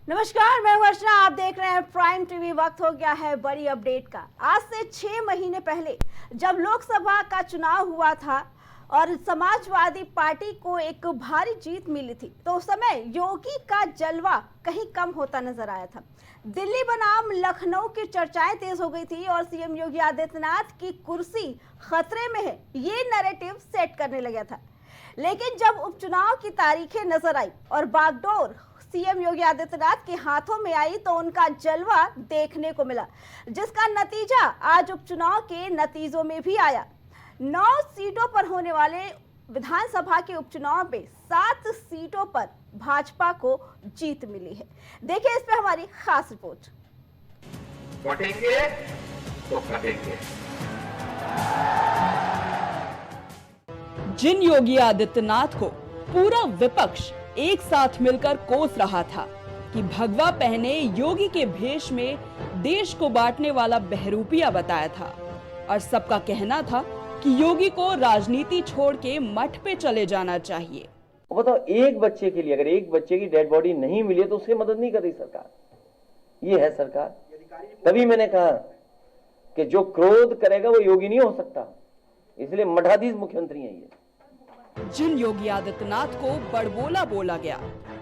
नमस्कार, मैं वर्षा। आप देख रहे हैं प्राइम टीवी। वक्त हो गया है बड़ी अपडेट का। आज से 6 महीने पहले जब लोकसभा का चुनाव हुआ था और समाजवादी पार्टी को एक भारी जीत मिली थी, तो उस समय योगी का जलवा कहीं कम होता नजर आया था। दिल्ली बनाम लखनऊ की चर्चाएं तेज हो गई थी और सीएम योगी आदित्यनाथ की कुर्सी खतरे में है, ये नैरेटिव सेट करने लगा था। लेकिन जब उपचुनाव की तारीखें नजर आई और बागडोर सीएम योगी आदित्यनाथ के हाथों में आई, तो उनका जलवा देखने को मिला, जिसका नतीजा आज उपचुनाव के नतीजों में भी आया। 9 सीटों पर होने वाले विधानसभा के उपचुनाव में 7 सीटों पर भाजपा को जीत मिली है। देखिए इस पे हमारी खास रिपोर्ट। बटेंगे तो कटेंगे। जिन योगी आदित्यनाथ को पूरा विपक्ष एक साथ मिलकर कोस रहा था कि भगवा पहने योगी के भेष में देश को बांटने वाला बहरूपिया बताया था, और सबका कहना था कि योगी को राजनीति छोड़ के मठ पे चले जाना चाहिए। बताओ, एक बच्चे के लिए अगर एक बच्चे की डेड बॉडी नहीं मिली तो उसकी मदद नहीं कर रही सरकार। ये है सरकार। तभी मैंने कहा कि जो क्रोध करेगा वो योगी नहीं हो सकता, इसलिए मठाधीश मुख्यमंत्री हैं ये। जिन योगी आदित्यनाथ को बड़बोला बोला गया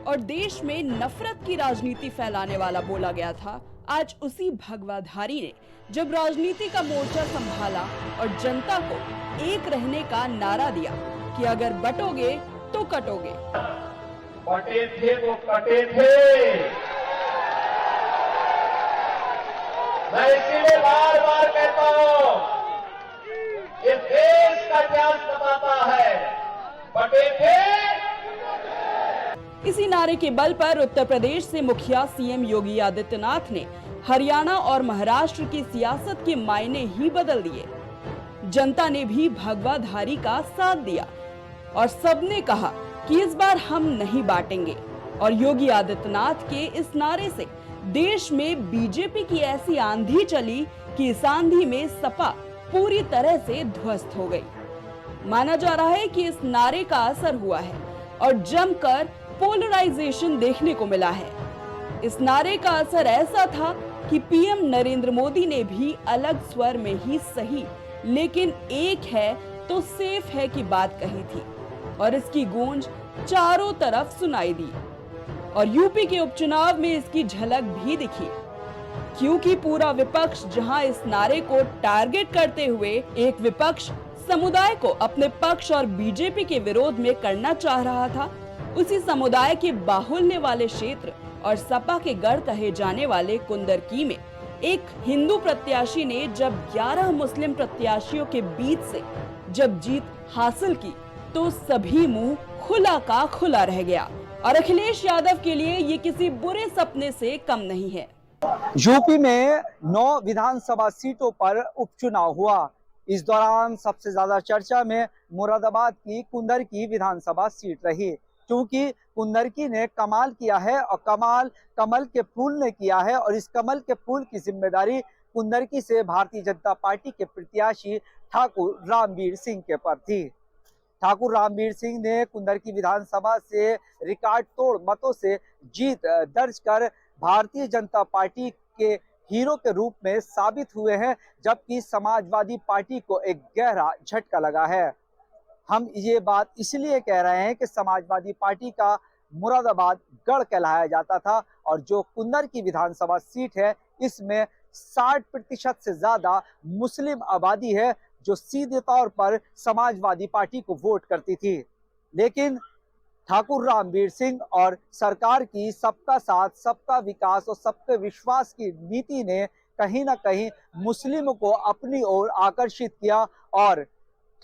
और देश में नफरत की राजनीति फैलाने वाला बोला गया था, आज उसी भगवाधारी ने जब राजनीति का मोर्चा संभाला और जनता को एक रहने का नारा दिया कि अगर बटोगे तो कटोगे। बटे थे वो कटे थे। मैं इसीलिए बार बार कहता हूं, ये देश का इतिहास बताता है, बटे थे। इसी नारे के बल पर उत्तर प्रदेश से मुखिया सीएम योगी आदित्यनाथ ने हरियाणा और महाराष्ट्र की सियासत के मायने ही बदल दिए। जनता ने भी भगवाधारी का साथ दिया और सबने कहा कि इस बार हम नहीं बांटेंगे। और योगी आदित्यनाथ के इस नारे से देश में बीजेपी की ऐसी आंधी चली कि इस आंधी में सपा पूरी तरह से ध्वस्त हो गई। माना जा रहा है कि इस नारे का असर हुआ है और जमकर पोलराइजेशन देखने को मिला है। इस नारे का असर ऐसा था कि पीएम नरेंद्र मोदी ने भी अलग स्वर में ही सही लेकिन एक है तो सेफ है की बात कही थी और इसकी गूंज चारों तरफ सुनाई दी। और यूपी के उपचुनाव में इसकी झलक भी दिखी, क्योंकि पूरा विपक्ष जहां इस नारे को टारगेट करते हुए एक विपक्ष समुदाय को अपने पक्ष और बीजेपी के विरोध में करना चाह रहा था, उसी समुदाय के बाहुल्य वाले क्षेत्र और सपा के गढ़ कहे जाने वाले कुंदरकी में एक हिंदू प्रत्याशी ने जब 11 मुस्लिम प्रत्याशियों के बीच से जब जीत हासिल की, तो सभी मुंह खुला का खुला रह गया। और अखिलेश यादव के लिए ये किसी बुरे सपने से कम नहीं है। यूपी में 9 विधानसभा सीटों पर उपचुनाव हुआ। इस दौरान सबसे ज्यादा चर्चा में मुरादाबाद की कुंदरकी विधानसभा सीट रही, क्योंकि कुंदरकी ने कमाल किया है और कमाल कमल के फूल ने किया है। और इस कमल के फूल की जिम्मेदारी कुंदरकी से भारतीय जनता पार्टी के प्रत्याशी ठाकुर रामवीर सिंह के पर थी। ठाकुर रामवीर सिंह ने कुंदरकी विधानसभा से रिकॉर्ड तोड़ मतों से जीत दर्ज कर भारतीय जनता पार्टी के हीरो के रूप में साबित हुए हैं, जबकि समाजवादी पार्टी को एक गहरा झटका लगा है। हम ये बात इसलिए कह रहे हैं कि समाजवादी पार्टी का मुरादाबाद गढ़ कहलाया जाता था और जो कुंदरकी विधानसभा सीट है, इसमें 60% से ज्यादा मुस्लिम आबादी है जो सीधे तौर पर समाजवादी पार्टी को वोट करती थी। लेकिन ठाकुर रामवीर सिंह और सरकार की सबका साथ, सबका विकास और सबके विश्वास की नीति ने कहीं ना कहीं मुस्लिमों को अपनी ओर आकर्षित किया और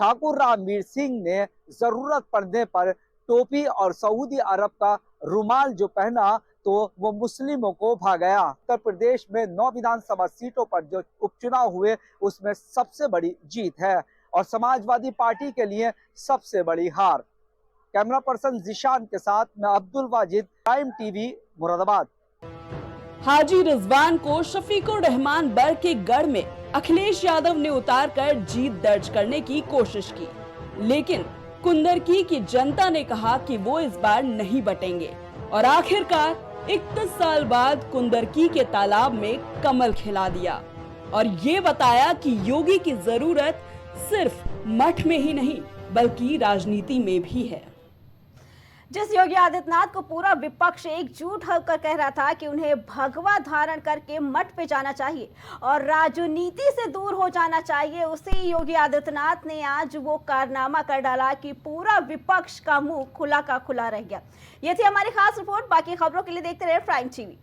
ठाकुर रामवीर सिंह ने जरूरत पड़ने पर टोपी और सऊदी अरब का रुमाल जो पहना तो वो मुस्लिमों को भा गया। उत्तर प्रदेश में 9 विधानसभा सीटों पर जो उपचुनाव हुए उसमें सबसे बड़ी जीत है और समाजवादी पार्टी के लिए सबसे बड़ी हार। कैमरा पर्सन जिशान के साथ मैं अब्दुल वाजिद, प्राइम टीवी, मुरादाबाद। हाजी रिजवान को शफीकुर रहमान बर के गढ़ में अखिलेश यादव ने उतारकर जीत दर्ज करने की कोशिश की, लेकिन कुंदरकी की जनता ने कहा कि वो इस बार नहीं बटेंगे और आखिरकार 31 साल बाद कुंदरकी के तालाब में कमल खिला दिया और ये बताया कि योगी की जरूरत सिर्फ मठ में ही नहीं बल्कि राजनीति में भी है। जिस योगी आदित्यनाथ को पूरा विपक्ष एकजुट होकर कह रहा था कि उन्हें भगवा धारण करके मठ पे जाना चाहिए और राजनीति से दूर हो जाना चाहिए, उसी योगी आदित्यनाथ ने आज वो कारनामा कर डाला कि पूरा विपक्ष का मुंह खुला का खुला रह गया। ये थी हमारी खास रिपोर्ट। बाकी खबरों के लिए देखते रहे प्राइम टीवी।